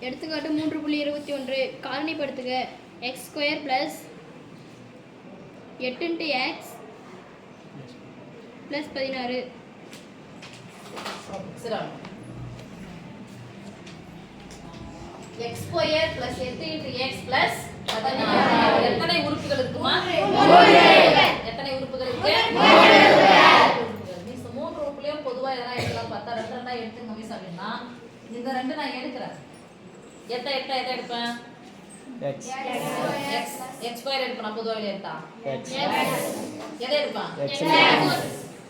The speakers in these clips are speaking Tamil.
எடுத்துக்காட்டு 3.21 காரணிப்படுத்துக x² + 8 x + 16. x² + 8 x + 16. எத்தனை உறுப்புகள் இருக்குமா? எத்தனை உறுப்புகள் இருக்கு? மிஸ் மூன்று உறுப்புலயும் பொதுவா எதனா எடுக்கலாம் பார்த்தா ரெண்டு ரெண்டா எடுத்துங்க மிஸ் அப்படின்னா இந்த ரெண்டு நான் எடுக்கிறேன். எதை எடுப்பேன்? x² எடுப்பேன். பொதுவா எடுத்தா எதை எடுப்பேன்?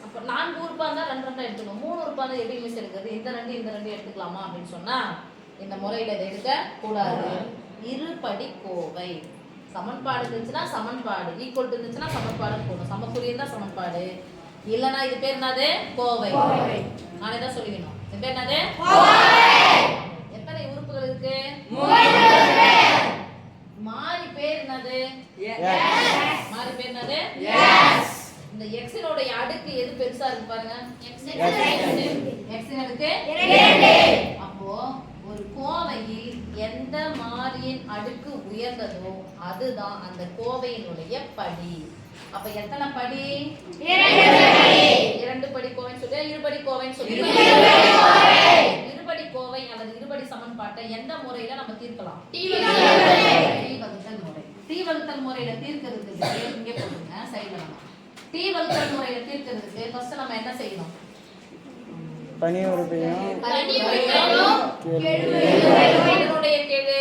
அப்ப 4 உறுப்பா இருந்தா ரெண்டு ரெண்டா எடுத்துக்கணும். 3 உறுப்பா இருந்தா எப்படி மிஸ் எடுக்கிறது? இந்த ரெண்டு எடுத்துக்கலாமா அப்படின்னு சொன்னா இந்த முறையில இதை எடுக்க கூடாது. இருபடி கோவை சமன்பாடு இருந்துச்சுன்னா சமன்பாடு ஈக்குவல் இருந்துச்சுன்னா சமன்பாடு போடணும். சமக்குறி இருந்தா சமன்பாடு இல்லனா இது பேர் என்னது? கோவை. நானே தான் சொல்லிக்கணும். இது பேர் என்னது? எத்தனை உறுப்புகள் இருக்கு? மாறி பேர் என்னது? மாறி பேர் என்னது? இந்த x-னோட அடுக்கு எது பெருசா இருக்கு பாருங்க. x-ன் அடுக்கு 2. அப்போ ஒரு கோவையில் எந்த மாறியின் அடுக்கு உயர்ந்ததோ அதுதான் அந்த கோவையினுடைய படி. அப்ப எத்தனை படி? 2 படி கோவைன்னு சொல்லியா இருபடி கோவைன்னு சொல்லியா? இருபடி கோவை அல்லது இருபடி சமன்பாட்டை எந்த முறையில நம்ம தீர்க்கலாம்? டி வகுத்தல் முறையில தீர்க்கிறதுக்கு இங்கே போடுங்க சைடுல. நம்ம டி வகுத்தல் முறையில தீர்க்கிறதுக்கு ஃபர்ஸ்ட் நம்ம என்ன செய்யணும்? பனி உறுப்பையும் இதனுடைய கெழு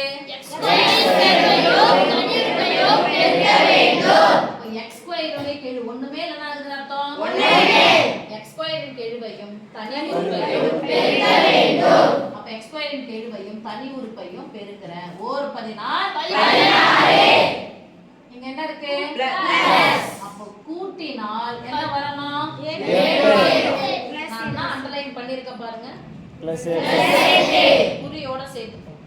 x² கெழு ஒண்ணுமே இல்லைன்னா அதுக்கு அர்த்தம் x² இன் கெழுவையும் தனி உறுப்பையும் பெருக்க வேண்டும். அப்ப x² இன் கெழுவையும் தனி உறுப்பையும் பெருக்கிறேன். ஓர் 16 இங்க என்ன இருக்கு? அப்ப கூட்டினால் என்ன வரணும்? 7. நான் அண்டர்லைன் பண்ணிருக்க பாருங்க. +8 குறியோட சேர்த்துப்போம்.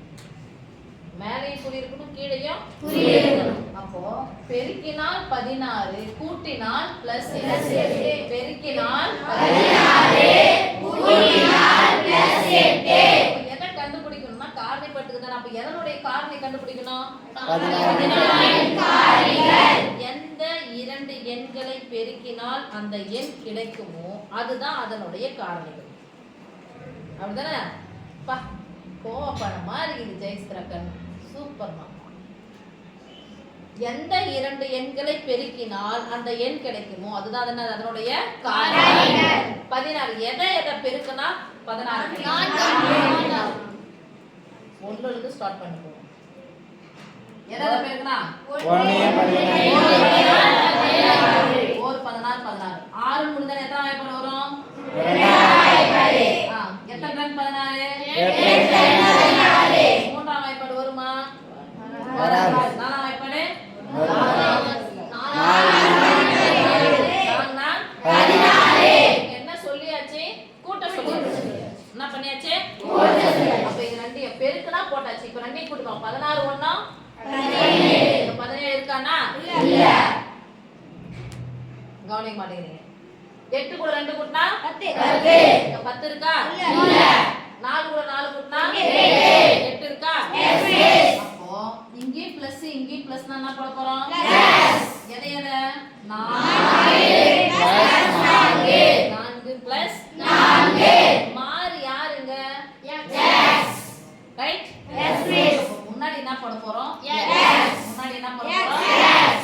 மேலேயும் குறி இருக்கணும் கீழேயும் குறி இருக்கணும். அப்போ பெருக்கினால் 16 கூட்டினால் +8 பெருக்கினால் 16 கூட்டினால் +8. எதை கண்டுபிடிக்கணும்னா காரணிப்படுத்துக தான். அப்ப எதனுடைய காரணி கண்டுபிடிக்கணும்? 16 காரணிகள். எந்த இரண்டு எண்களை பெருக்கினால் அந்த எண் கிடைக்குமோ அதுதான் அதனுடைய காரணிகள். அப்படிதானே? பா கோவப்படம் மாதிரி இது ஜெயஸ்திரக்கன் சூப்பர்மா. எந்த இரண்டு எண்களை பெருக்கினால் அந்த எண் கிடைக்குமோ அதுதான் அதனுடைய காரணிகள். 16 எதை பெருக்கினா 16 ஒன்றுக்கு ஸ்டார்ட் பண்ணுவோம். எதை பெருக்கினா ஒரு 16 6 முடிஞ்சா எத்தனை வாய்ப்பாடு வரும்? எத்தனை ரன் 16? மூன்றாம் வாய்ப்பாடு வருமா? நாலாம் வாய்ப்பாடு என்ன சொல்லியாச்சு? கூட்ட சொல்லியாச்சு. என்ன பண்ணியாச்சு? அப்ப இது ரெண்டையும் பெருக்குனா போட்டாச்சு. இப்ப ரெண்டையும் கூட்டுவோம். 16 1 17 இருக்கானா? இல்ல. கவனிக்க மாட்டேங்கிறீங்க. 8 கூட 2 கூட்டினா 10. 10 இருக்கா? இல்ல. 4 கூட 4 கூட்டினா 8 இருக்கா? அப்போ இங்கே பிளஸ் இங்கே பிளஸ் என்ன போட போறோம்? எதை 4 பிளஸ் 4 மாறி யாருங்க? ரைட்? முன்னாடி என்ன போட போறோம்? முன்னாடி என்ன போட போறோம்?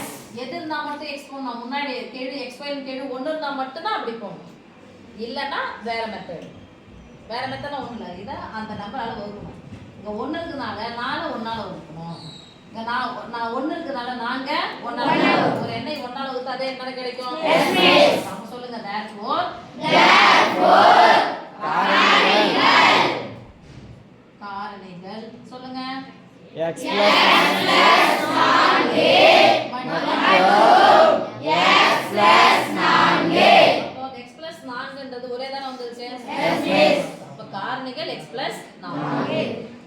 எது இருந்தா மட்டும் x போடணும். முன்னாடி கெழு x² கெழு 1 இருந்தா மட்டும் தான் அப்படி போடணும். இல்லனா வேற மெத்தட். வேற மெத்தட்னா ஒண்ணு இல்ல. இத அந்த நம்பரால வகுக்கணும். இங்க 1 இருக்குனால 4 1ஆல வகுக்கணும். இங்க நான் 1 இருக்குனால நாங்க 1ஆல ஒரு எண்ணை 1ஆல வகுத்தா அதே என்ன கிடைக்கும்? நம்ம சொல்லுங்க. therefore காரணிகள் சொல்லுங்க. x + 4 x + 4ன்றது ஒரே தான வந்துருச்சு. அப்ப காரணிகள் x + 4.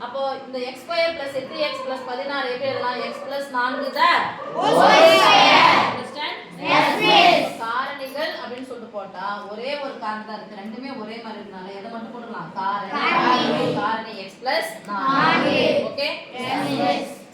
அப்போ இந்த x² + 8x + 16 எப்படி எழுதலாம்? x + 4 the whole square. Understand? Yes miss. காரணிகள் அப்படினு சொல்லிட்டு போட்டா ஒரே ஒரு காரணம் தான் இருக்கு, ரெண்டுமே ஒரே மாதிரி இருக்கனால எதை மட்டும் போடலாம்? காரணி x plus 4.